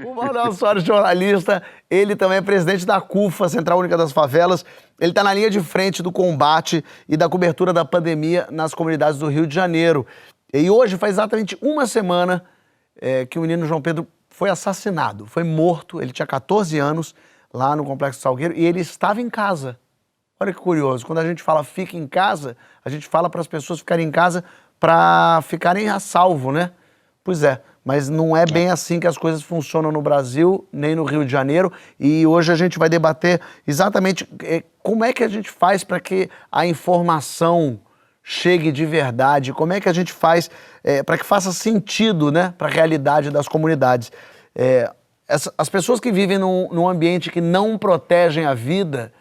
O Manuel Soares, jornalista, ele também é presidente da CUFA, Central Única das Favelas. Ele está na linha de frente do combate e da cobertura da pandemia nas comunidades do Rio de Janeiro. E hoje faz exatamente uma semana que o menino João Pedro foi assassinado, foi morto. Ele tinha 14 anos lá no Complexo Salgueiro e ele estava em casa. Olha que curioso, quando a gente fala fica em casa, a gente fala para as pessoas ficarem em casa para ficarem a salvo, né? Pois é, mas não é bem assim que as coisas funcionam no Brasil, nem no Rio de Janeiro. E hoje a gente vai debater exatamente como é que a gente faz para que a informação chegue de verdade, como é que a gente faz para que faça sentido, né, para a realidade das comunidades. As pessoas que vivem num ambiente que não protegem a vida,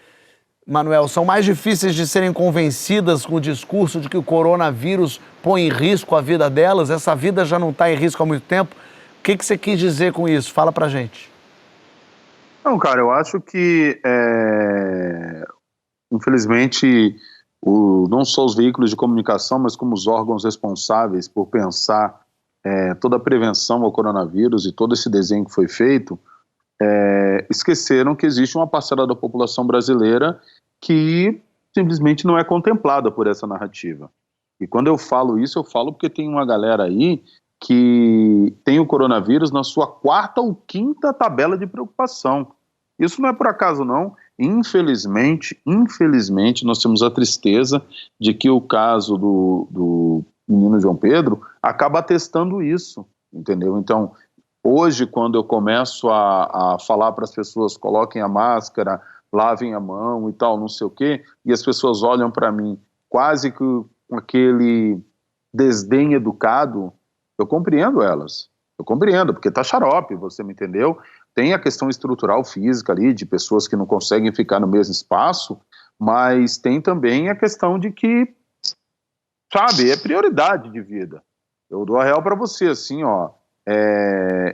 Manuel, são mais difíceis de serem convencidas com o discurso de que o coronavírus põe em risco a vida delas. Essa vida já não está em risco há muito tempo. O que você quis dizer com isso? Fala pra gente. Não, cara, eu acho que, infelizmente, não só os veículos de comunicação, mas como os órgãos responsáveis por pensar toda a prevenção ao coronavírus e todo esse desenho que foi feito, esqueceram que existe uma parcela da população brasileira que simplesmente não é contemplada por essa narrativa. E quando eu falo isso, eu falo porque tem uma galera aí que tem o coronavírus na sua 4ª ou 5ª tabela de preocupação. Isso não é por acaso, não. Infelizmente, nós temos a tristeza de que o caso do menino João Pedro acaba atestando isso, entendeu? Então, hoje, quando eu começo a falar para as pessoas, coloquem a máscara, lavem a mão e tal, não sei o quê, e as pessoas olham para mim quase que com aquele desdém educado, eu compreendo elas. Eu compreendo, porque tá xarope, você me entendeu? Tem a questão estrutural física ali, de pessoas que não conseguem ficar no mesmo espaço, mas tem também a questão de que, sabe, é prioridade de vida. Eu dou a real para você, assim, ó,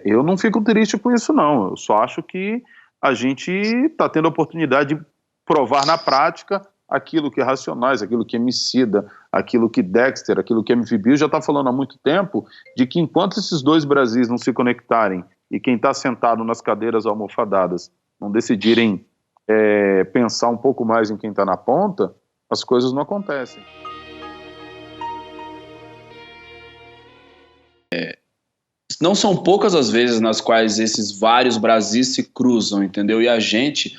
eu não fico triste com isso, não. Eu só acho que a gente está tendo a oportunidade de provar na prática aquilo que é Racionais, aquilo que é Emicida, aquilo que Dexter, aquilo que é MV Bill já está falando há muito tempo, de que enquanto esses dois Brasis não se conectarem e quem está sentado nas cadeiras almofadadas não decidirem pensar um pouco mais em quem está na ponta, as coisas não acontecem. Não são poucas as vezes nas quais esses vários Brasis se cruzam, entendeu? E a gente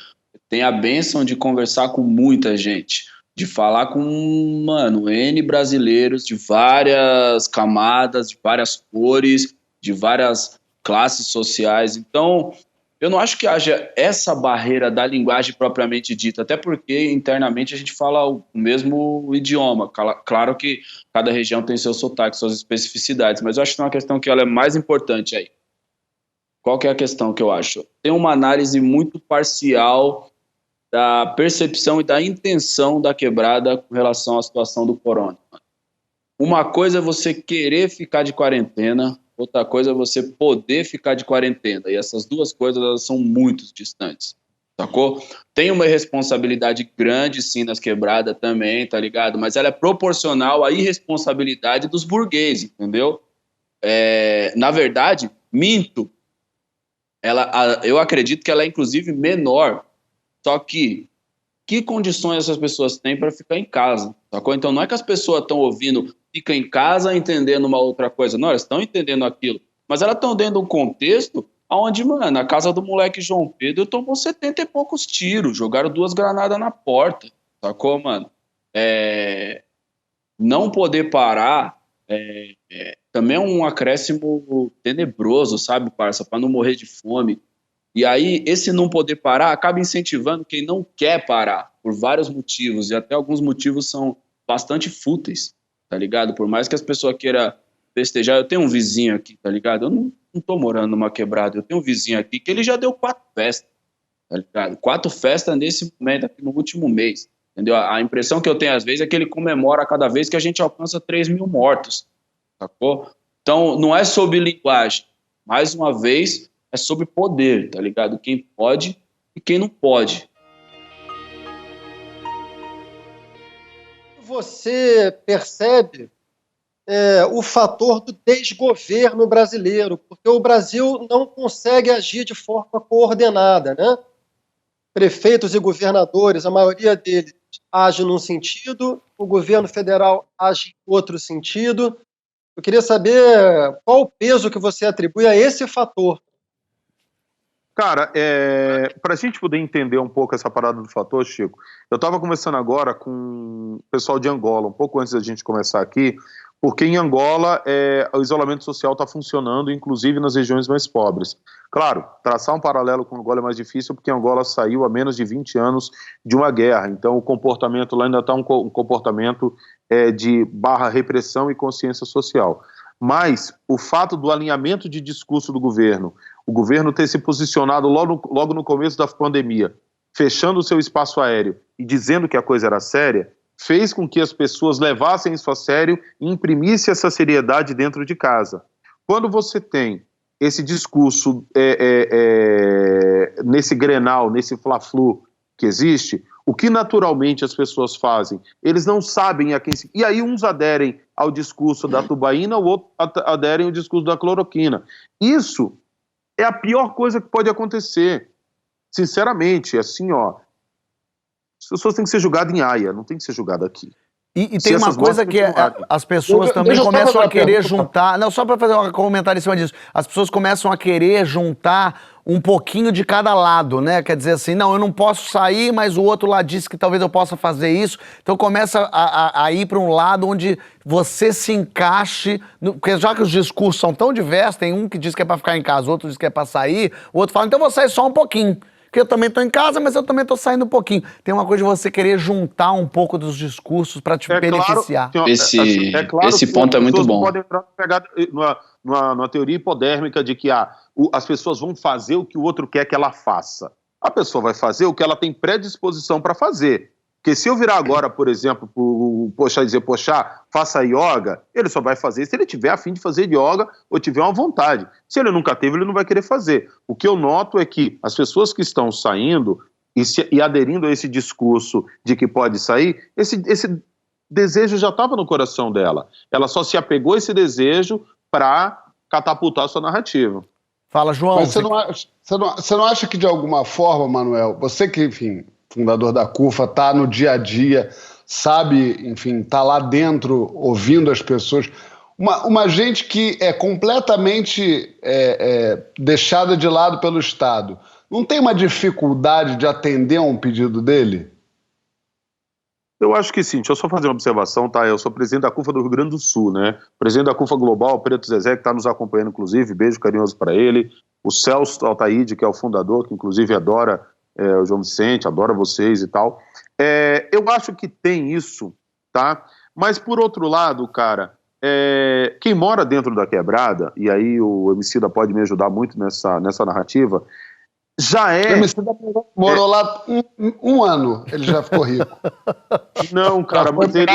tem a bênção de conversar com muita gente, de falar com, mano, N brasileiros de várias camadas, de várias cores, de várias classes sociais. Então, eu não acho que haja essa barreira da linguagem propriamente dita, até porque internamente a gente fala o mesmo idioma. Claro que cada região tem seu sotaque, suas especificidades, mas eu acho que tem uma questão que ela é mais importante aí. Qual que é a questão que eu acho? Tem uma análise muito parcial da percepção e da intenção da quebrada com relação à situação do corona. Uma coisa é você querer ficar de quarentena, outra coisa é você poder ficar de quarentena. E essas duas coisas elas são muito distantes, sacou? Tem uma responsabilidade grande, sim, nas quebradas também, tá ligado? Mas ela é proporcional à irresponsabilidade dos burgueses, entendeu? Na verdade, minto. Eu acredito que ela é, inclusive, menor. Só que condições essas pessoas têm para ficar em casa, sacou? Então não é que as pessoas estão ouvindo fica em casa entendendo uma outra coisa, não, elas estão entendendo aquilo, mas elas estão dentro de um contexto onde, mano, a casa do moleque João Pedro tomou 70 e poucos tiros, jogaram 2 granadas na porta, sacou, mano? Não poder parar também é um acréscimo tenebroso, sabe, parça, para não morrer de fome. E aí, esse não poder parar acaba incentivando quem não quer parar, por vários motivos, e até alguns motivos são bastante fúteis, tá ligado? Por mais que as pessoas queiram festejar, eu tenho um vizinho aqui, tá ligado? Eu não tô morando numa quebrada, eu tenho um vizinho aqui que ele já deu 4 festas, tá ligado? 4 festas nesse momento, aqui no último mês, entendeu? A impressão que eu tenho às vezes é que ele comemora cada vez que a gente alcança 3.000 mortos, sacou? Então, não é sobre linguagem, mais uma vez, é sobre poder, tá ligado? Quem pode e quem não pode. Você percebe o fator do desgoverno brasileiro, porque o Brasil não consegue agir de forma coordenada, né? Prefeitos e governadores, a maioria deles age num sentido, o governo federal age em outro sentido. Eu queria saber qual o peso que você atribui a esse fator. Cara, para a gente poder entender um pouco essa parada do fator, Chico, eu estava conversando agora com o pessoal de Angola, um pouco antes da gente começar aqui, porque em Angola o isolamento social está funcionando, inclusive nas regiões mais pobres. Claro, traçar um paralelo com Angola é mais difícil, porque Angola saiu há menos de 20 anos de uma guerra, então o comportamento lá ainda está um comportamento de repressão e consciência social. Mas o fato do alinhamento de discurso do governo, o governo ter se posicionado logo no começo da pandemia, fechando o seu espaço aéreo e dizendo que a coisa era séria, fez com que as pessoas levassem isso a sério e imprimissem essa seriedade dentro de casa. Quando você tem esse discurso nesse Grenal, nesse Fla-Flu que existe, o que naturalmente as pessoas fazem? Eles não sabem a quem se... E aí uns aderem ao discurso da tubaína, o outro aderem ao discurso da cloroquina. Isso é a pior coisa que pode acontecer. Sinceramente, assim, ó, as pessoas têm que ser julgadas em Haia, não tem que ser julgadas aqui. E tem uma coisa que as pessoas também começam a querer juntar... Não, só para fazer um comentário em cima disso. As pessoas começam a querer juntar um pouquinho de cada lado, né? Quer dizer assim, não, eu não posso sair, mas o outro lá disse que talvez eu possa fazer isso. Então começa a ir para um lado onde você se encaixe... Porque já que os discursos são tão diversos, tem um que diz que é para ficar em casa, outro diz que é para sair, o outro fala, então eu vou sair só um pouquinho. Porque eu também estou em casa, mas eu também estou saindo um pouquinho. Tem uma coisa de você querer juntar um pouco dos discursos para te beneficiar. Claro, esse ponto é muito bom. Podem pegar numa teoria hipodérmica de que as pessoas vão fazer o que o outro quer que ela faça. A pessoa vai fazer o que ela tem predisposição para fazer. Porque se eu virar agora, por exemplo, faça yoga, ele só vai fazer se ele tiver a fim de fazer yoga ou tiver uma vontade. Se ele nunca teve, ele não vai querer fazer. O que eu noto é que as pessoas que estão saindo e aderindo a esse discurso de que pode sair, esse desejo já estava no coração dela. Ela só se apegou a esse desejo para catapultar a sua narrativa. Fala, João. Mas você não acha que, de alguma forma, Manuel, você que, enfim, fundador da CUFA, está no dia a dia, sabe, enfim, está lá dentro ouvindo as pessoas. Uma gente que é completamente deixada de lado pelo Estado, não tem uma dificuldade de atender a um pedido dele? Eu acho que sim. Deixa eu só fazer uma observação, tá? Eu sou presidente da CUFA do Rio Grande do Sul, né? Presidente da CUFA Global, Preto Zezé, que está nos acompanhando, inclusive, beijo carinhoso para ele. O Celso Altaíde, que é o fundador, que inclusive adora o João Vicente, adora vocês e tal. Eu acho que tem isso, tá? Mas, por outro lado, cara, quem mora dentro da quebrada, e aí o Emicida pode me ajudar muito nessa narrativa, já é... O Emicida morou lá um ano, ele já ficou rico. Não, cara, mas ele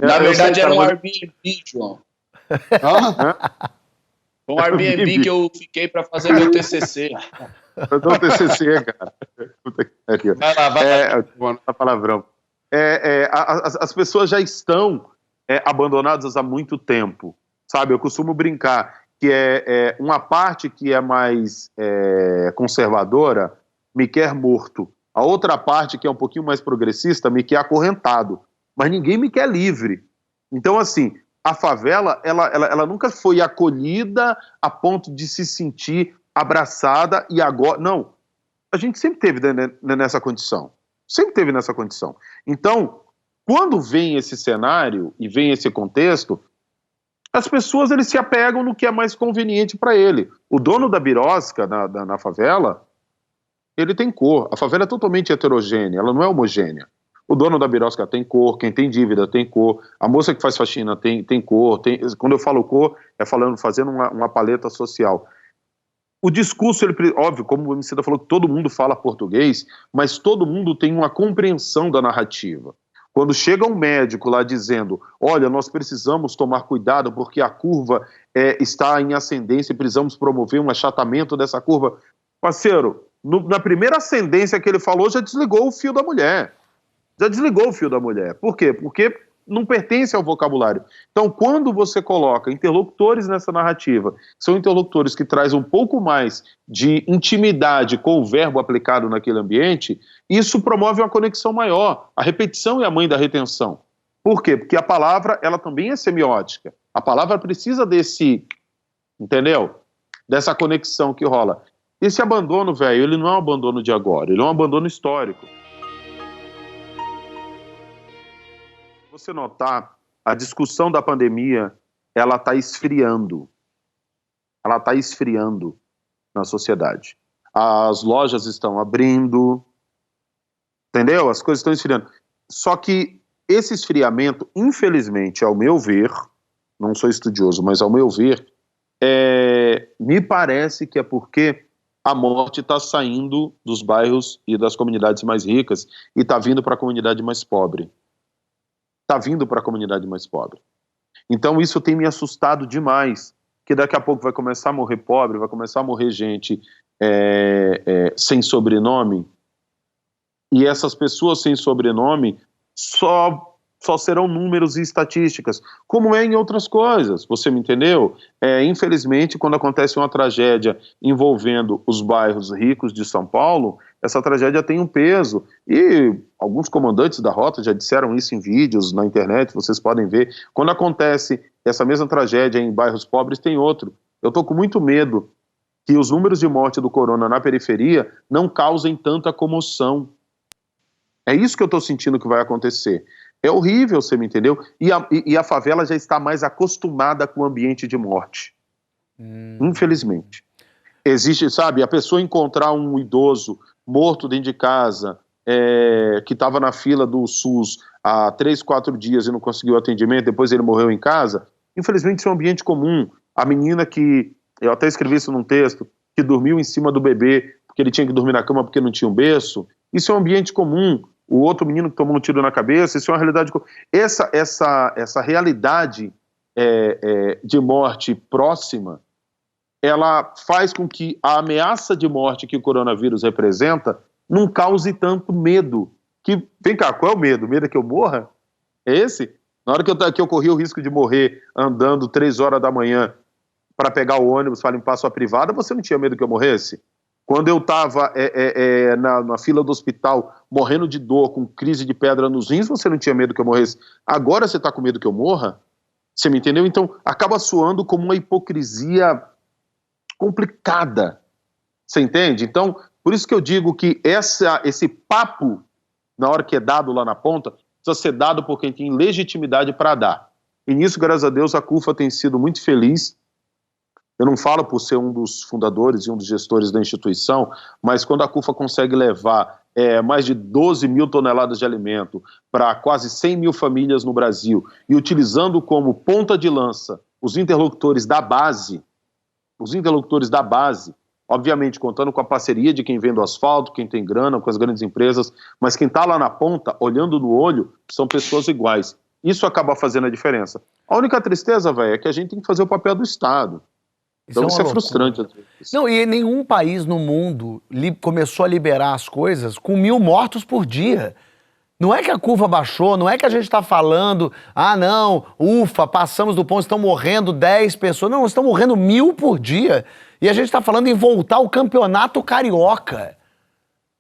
na verdade era um Airbnb, João. Um Airbnb que eu fiquei para fazer meu TCC. Meu TCC, cara. Vai lá. Palavrão. As pessoas já estão abandonadas há muito tempo, sabe? Eu costumo brincar que uma parte que é mais conservadora me quer morto. A outra parte, que é um pouquinho mais progressista, me quer acorrentado. Mas ninguém me quer livre. Então, assim, a favela, ela nunca foi acolhida a ponto de se sentir abraçada e agora... Não, a gente sempre teve nessa condição. Sempre teve nessa condição. Então, quando vem esse cenário e vem esse contexto, as pessoas eles se apegam no que é mais conveniente para ele. O dono da birosca na favela, ele tem cor. A favela é totalmente heterogênea, ela não é homogênea. O dono da birosca tem cor, quem tem dívida tem cor, a moça que faz faxina tem cor. Quando eu falo cor, fazendo uma paleta social. O discurso, óbvio, como o Emicida falou, que todo mundo fala português, mas todo mundo tem uma compreensão da narrativa. Quando chega um médico lá dizendo, olha, nós precisamos tomar cuidado porque a curva está em ascendência e precisamos promover um achatamento dessa curva. Parceiro, na primeira ascendência que ele falou, já desligou o fio da mulher. Já desligou o fio da mulher. Por quê? Porque não pertence ao vocabulário. Então, quando você coloca interlocutores nessa narrativa, são interlocutores que trazem um pouco mais de intimidade com o verbo aplicado naquele ambiente, isso promove uma conexão maior. A repetição é a mãe da retenção. Por quê? Porque a palavra, ela também é semiótica. A palavra precisa desse, entendeu? Dessa conexão que rola. Esse abandono, velho, ele não é um abandono de agora, ele é um abandono histórico. Se você notar, a discussão da pandemia, ela está esfriando. Ela está esfriando na sociedade. As lojas estão abrindo, entendeu? As coisas estão esfriando. Só que esse esfriamento, infelizmente, ao meu ver, não sou estudioso, mas ao meu ver, me parece que é porque a morte está saindo dos bairros e das comunidades mais ricas e está vindo para a comunidade mais pobre. Está vindo para a comunidade mais pobre. Então isso tem me assustado demais, que daqui a pouco vai começar a morrer pobre, vai começar a morrer gente sem sobrenome, e essas pessoas sem sobrenome só serão números e estatísticas, como é em outras coisas, você me entendeu? Infelizmente, quando acontece uma tragédia envolvendo os bairros ricos de São Paulo, essa tragédia tem um peso, e alguns comandantes da rota já disseram isso em vídeos na internet, vocês podem ver. Quando acontece essa mesma tragédia em bairros pobres, tem outro. Eu estou com muito medo que os números de morte do corona na periferia não causem tanta comoção. É isso que eu estou sentindo que vai acontecer. É horrível, você me entendeu? E a favela já está mais acostumada com o ambiente de morte. Infelizmente. Existe, sabe, a pessoa encontrar um idoso morto dentro de casa, que estava na fila do SUS há 3, 4 dias e não conseguiu atendimento, depois ele morreu em casa, infelizmente isso é um ambiente comum. A menina que, eu até escrevi isso num texto, que dormiu em cima do bebê, porque ele tinha que dormir na cama porque não tinha um berço, isso é um ambiente comum. O outro menino que tomou um tiro na cabeça, isso é uma realidade. Essa realidade de morte próxima, ela faz com que a ameaça de morte que o coronavírus representa não cause tanto medo. Vem cá, qual é o medo? O medo é que eu morra? É esse? Na hora que eu corri o risco de morrer andando 3 horas da manhã para pegar o ônibus para limpar a sua privada, você não tinha medo que eu morresse? Quando eu estava na fila do hospital, morrendo de dor, com crise de pedra nos rins, você não tinha medo que eu morresse. Agora você está com medo que eu morra? Você me entendeu? Então, acaba soando como uma hipocrisia complicada. Você entende? Então, por isso que eu digo que esse papo, na hora que é dado lá na ponta, precisa ser dado por quem tem legitimidade para dar. E nisso, graças a Deus, a CUFA tem sido muito feliz. Eu não falo por ser um dos fundadores e um dos gestores da instituição, mas quando a CUFA consegue levar mais de 12 mil toneladas de alimento para quase 100 mil famílias no Brasil e utilizando como ponta de lança os interlocutores da base, obviamente contando com a parceria de quem vende o asfalto, quem tem grana, com as grandes empresas, mas quem está lá na ponta, olhando no olho, são pessoas iguais. Isso acaba fazendo a diferença. A única tristeza, velho, é que a gente tem que fazer o papel do Estado. Então isso é frustrante. Não, e nenhum país no mundo começou a liberar as coisas com 1.000 mortos por dia. Não é que a curva baixou, não é que a gente está falando, não, ufa, passamos do ponto, estão morrendo 10 pessoas. Não, estão morrendo 1.000 por dia. E a gente está falando em voltar ao campeonato carioca.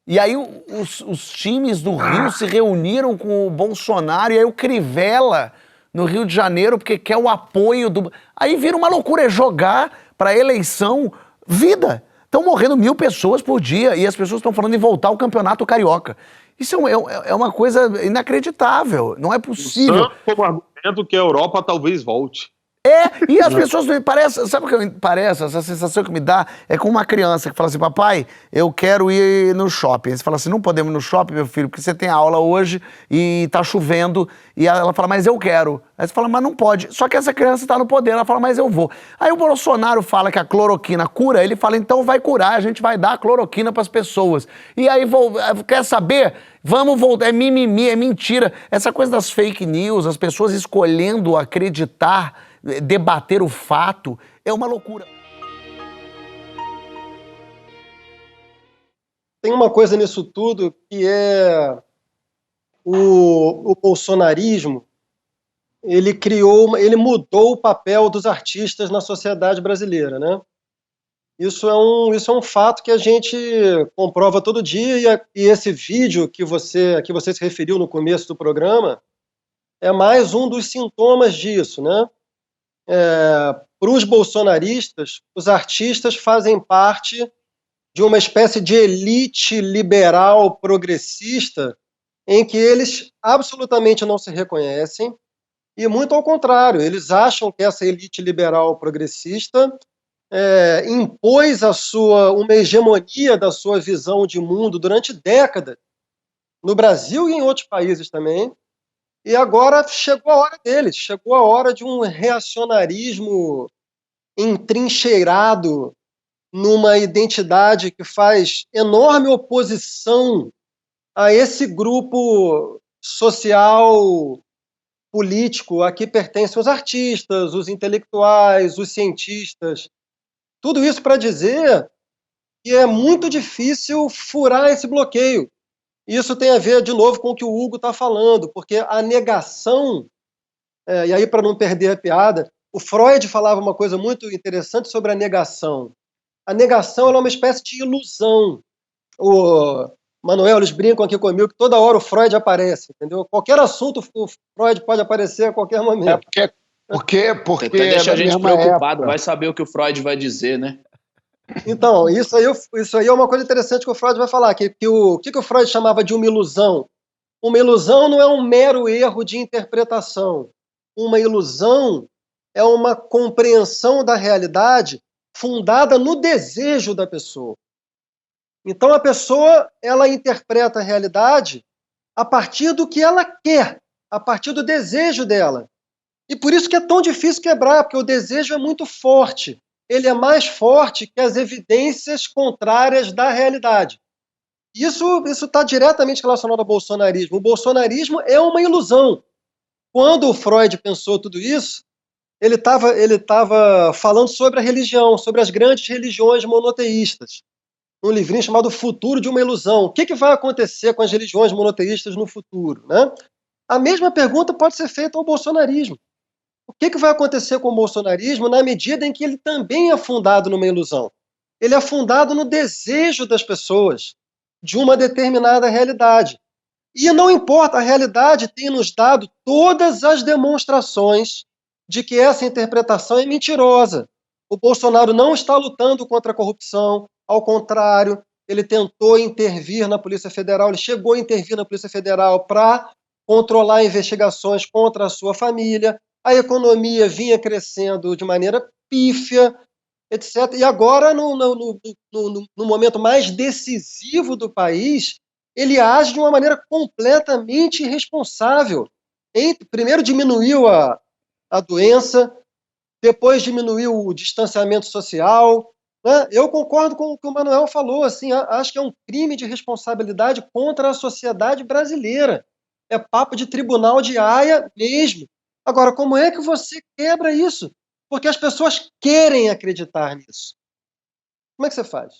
E aí os times do Rio se reuniram com o Bolsonaro, e aí o Crivella no Rio de Janeiro, porque quer o apoio do... Aí vira uma loucura, jogar para eleição vida. Estão morrendo 1.000 pessoas por dia e as pessoas estão falando em voltar ao campeonato carioca. Isso é uma coisa inacreditável, não é possível. Usando como argumento que a Europa talvez volte. E as pessoas, sabe o que parece? Essa sensação que me dá é com uma criança que fala assim, papai, eu quero ir no shopping. Aí você fala assim, não podemos ir no shopping, meu filho, porque você tem aula hoje e tá chovendo. E ela fala, mas eu quero. Aí você fala, mas não pode. Só que essa criança tá no poder, ela fala, mas eu vou. Aí o Bolsonaro fala que a cloroquina cura, ele fala, então vai curar, a gente vai dar a cloroquina pras pessoas. E aí, quer saber? Vamos voltar, é mimimi, é mentira. Essa coisa das fake news, as pessoas escolhendo acreditar, debater o fato, é uma loucura. Tem uma coisa nisso tudo que é o bolsonarismo, ele mudou o papel dos artistas na sociedade brasileira, né? Isso é um fato que a gente comprova todo dia, e esse vídeo que você se referiu no começo do programa é mais um dos sintomas disso, né? Para os bolsonaristas, os artistas fazem parte de uma espécie de elite liberal progressista em que eles absolutamente não se reconhecem e, muito ao contrário, eles acham que essa elite liberal progressista impôs uma hegemonia da sua visão de mundo durante décadas, no Brasil e em outros países também, e agora chegou a hora deles, chegou a hora de um reacionarismo entrincheirado numa identidade que faz enorme oposição a esse grupo social político a que pertencem os artistas, os intelectuais, os cientistas. Tudo isso para dizer que é muito difícil furar esse bloqueio. Isso tem a ver, de novo, com o que o Hugo está falando, porque a negação, e aí para não perder a piada, o Freud falava uma coisa muito interessante sobre a negação. A negação é uma espécie de ilusão. O Manuel, eles brincam aqui comigo que toda hora o Freud aparece, entendeu? Qualquer assunto o Freud pode aparecer a qualquer momento. Porque Até deixa a gente mesma preocupado, época. vai saber o que o Freud vai dizer, né? Então, isso aí é uma coisa interessante que o Freud vai falar, que o que o Freud chamava de uma ilusão? Uma ilusão não é um mero erro de interpretação. Uma ilusão é uma compreensão da realidade fundada no desejo da pessoa. Então, a pessoa, ela interpreta a realidade a partir do que ela quer, a partir do desejo dela. E por isso que é tão difícil quebrar, porque o desejo é muito forte. Ele é mais forte que as evidências contrárias da realidade. Isso está diretamente relacionado ao bolsonarismo. O bolsonarismo é uma ilusão. Quando o Freud pensou tudo isso, ele estava falando sobre a religião, sobre as grandes religiões monoteístas, um livrinho chamado O Futuro de uma Ilusão. O que vai acontecer com as religiões monoteístas no futuro, né? A mesma pergunta pode ser feita ao bolsonarismo. O que vai acontecer com o bolsonarismo na medida em que ele também é fundado numa ilusão? Ele é fundado no desejo das pessoas de uma determinada realidade. E não importa, a realidade tem nos dado todas as demonstrações de que essa interpretação é mentirosa. O Bolsonaro não está lutando contra a corrupção, ao contrário, ele tentou intervir na Polícia Federal, ele chegou a intervir na Polícia Federal para controlar investigações contra a sua família, a economia vinha crescendo de maneira pífia, etc. E agora, no momento mais decisivo do país, ele age de uma maneira completamente irresponsável. Primeiro diminuiu a doença, depois diminuiu o distanciamento social, né? Eu concordo com o que o Manuel falou, assim, acho que é um crime de responsabilidade contra a sociedade brasileira. É papo de tribunal de Haia mesmo. Agora, como é que você quebra isso? Porque as pessoas querem acreditar nisso. Como é que você faz?